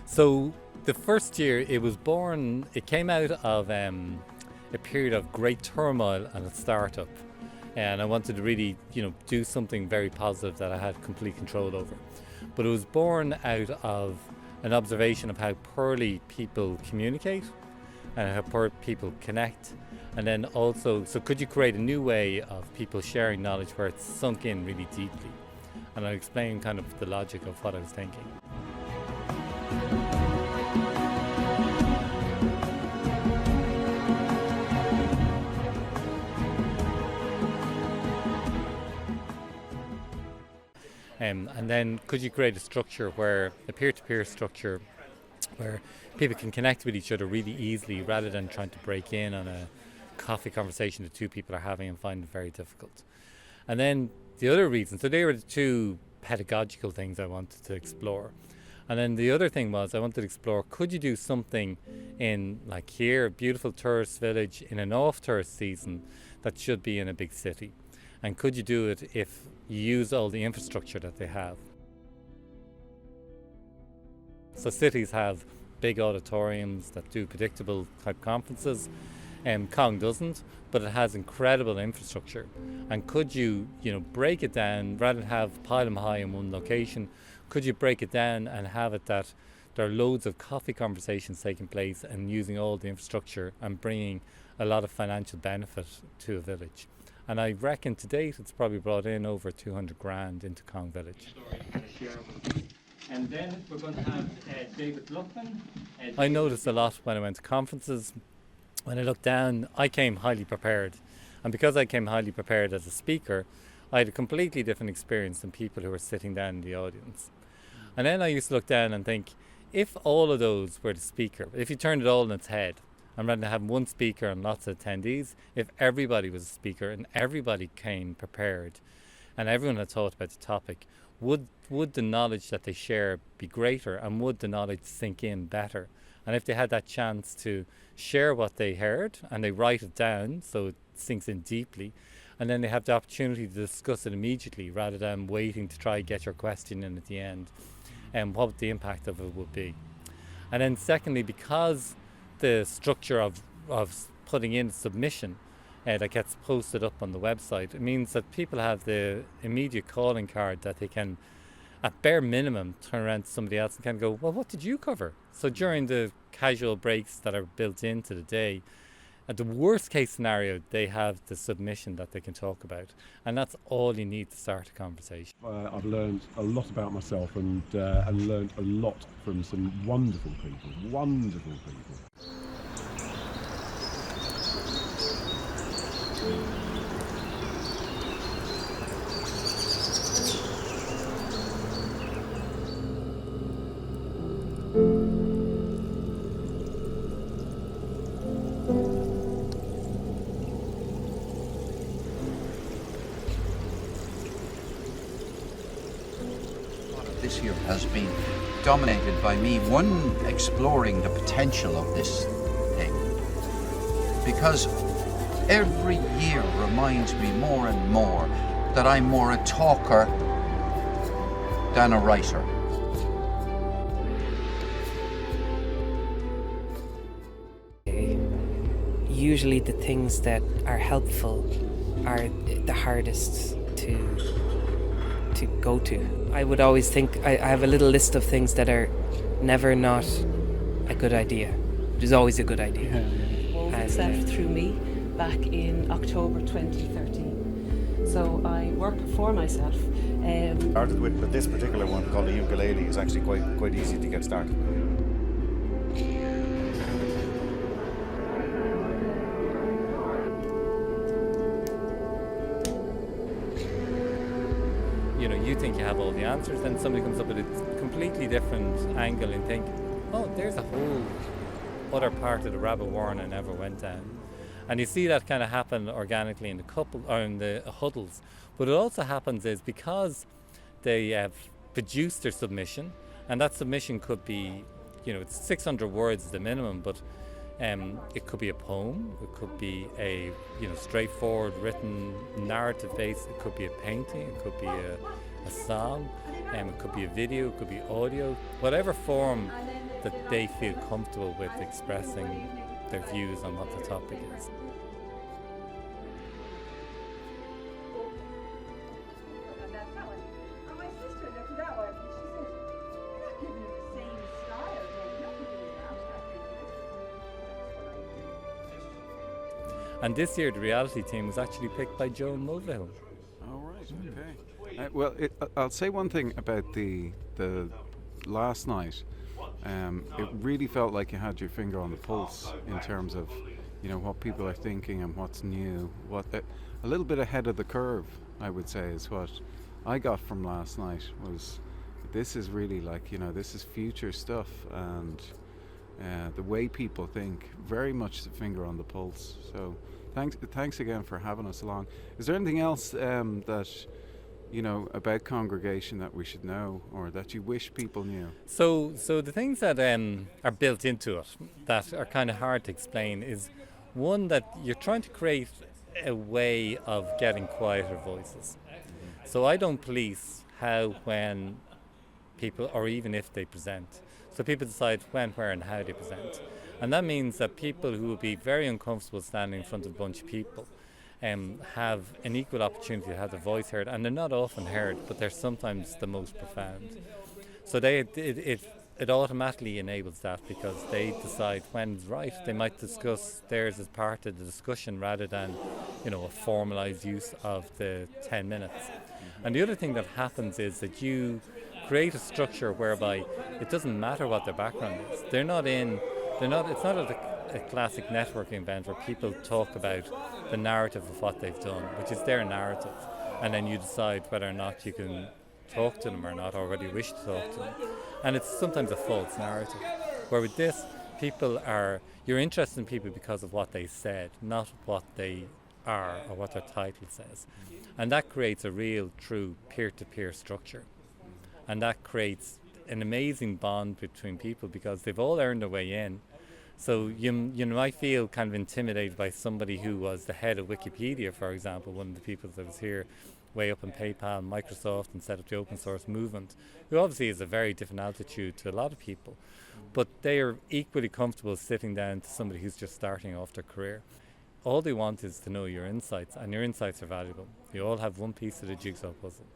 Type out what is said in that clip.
So the first year it came out of a period of great turmoil and a startup. And I wanted to really, do something very positive that I had complete control over. But it was born out of an observation of how poorly people communicate and how poor people connect. And then also, so could you create a new way of people sharing knowledge where it's sunk in really deeply? And I'll explain kind of the logic of what I was thinking. And then could you create a peer-to-peer structure where people can connect with each other really easily rather than trying to break in on a coffee conversation that two people are having and find it very difficult. And then the other reason, so they were the two pedagogical things I wanted to explore. And then the other thing was I wanted to explore, could you do something in, like here, a beautiful tourist village in an off-tourist season that should be in a big city? And could you do it if you use all the infrastructure that they have? So cities have big auditoriums that do predictable type conferences. Cong doesn't, but it has incredible infrastructure. And could you, break it down rather than pile them high in one location? Could you break it down and have it that there are loads of coffee conversations taking place and using all the infrastructure and bringing a lot of financial benefit to a village? And I reckon to date it's probably brought in over 200 grand into Cong Village. And then we're going to have David Luckman. I noticed a lot when I went to conferences. When I looked down, I came highly prepared. And because I came highly prepared as a speaker, I had a completely different experience than people who were sitting down in the audience. And then I used to look down and think, if all of those were the speaker, if you turned it all on its head, and rather than having one speaker and lots of attendees, if everybody was a speaker and everybody came prepared and everyone had thought about the topic, would the knowledge that they share be greater and would the knowledge sink in better? And if they had that chance to share what they heard and they write it down so it sinks in deeply, and then they have the opportunity to discuss it immediately rather than waiting to try get your question in at the end, and what the impact of it would be. And then secondly, because the structure of putting in submission that gets posted up on the website, it means that people have the immediate calling card that they can, at bare minimum, turn around to somebody else and can go, well, what did you cover? So during the casual breaks that are built into the day, at the worst case scenario, they have the submission that they can talk about. And that's all you need to start a conversation. I've learned a lot about myself and learned a lot from some wonderful people. This year has been dominated by me, exploring the potential of this thing. Because every year reminds me more and more that I'm more a talker than a writer. Usually the things that are helpful are the hardest to go to. I would always think I have a little list of things that are never not a good idea. It is always a good idea. Wove itself through me back in October 2013. So I work for myself. Started with this particular one called the ukulele is actually quite easy to get started. You think you have all the answers, then somebody comes up with a completely different angle and think, oh, there's a whole other part of the rabbit warren I never went down. And you see that kind of happen organically in the huddles. But it also happens is because they have produced their submission, and that submission could be, it's 600 words is the minimum, but it could be a poem, it could be a straightforward written narrative base, it could be a painting, it could be a song, it could be a video, it could be audio, whatever form that they feel comfortable with expressing their views on what the topic is. And this year the reality team was actually picked by Joe Mulvihill. All right, okay. Well, I'll say one thing about the last night. It really felt like you had your finger on the pulse in terms of, you know, what people are thinking and what's new. A little bit ahead of the curve, I would say, is what I got from last night. Was this is really like, you know, this is future stuff, and the way people think, very much the finger on the pulse. So thanks again for having us along. Is there anything else that, you know, about CongRegation that we should know, or that you wish people knew? So the things that are built into it that are kind of hard to explain is, one, that you're trying to create a way of getting quieter voices. So I don't police how, when people, or even if they present. So people decide when, where and how they present. And that means that people who will be very uncomfortable standing in front of a bunch of people have an equal opportunity to have their voice heard, and they're not often heard, but they're sometimes the most profound. So it automatically enables that, because they decide when's right. They might discuss theirs as part of the discussion rather than, you know, a formalised use of the 10 minutes. And the other thing that happens is that you create a structure whereby it doesn't matter what their background is. It's not a classic networking event where people talk about the narrative of what they've done, which is their narrative, and then you decide whether or not you can talk to them or not, or whether you wish to talk to them. And it's sometimes a false narrative. Where with this, you're interested in people because of what they said, not what they are or what their title says. And that creates a real, true peer-to-peer structure. And that creates an amazing bond between people, because they've all earned their way in. So you might feel kind of intimidated by somebody who was the head of Wikipedia, for example, one of the people that was here way up in PayPal and Microsoft and set up the open source movement, who obviously is a very different altitude to a lot of people. But they are equally comfortable sitting down to somebody who's just starting off their career. All they want is to know your insights, and your insights are valuable. You all have one piece of the jigsaw puzzle.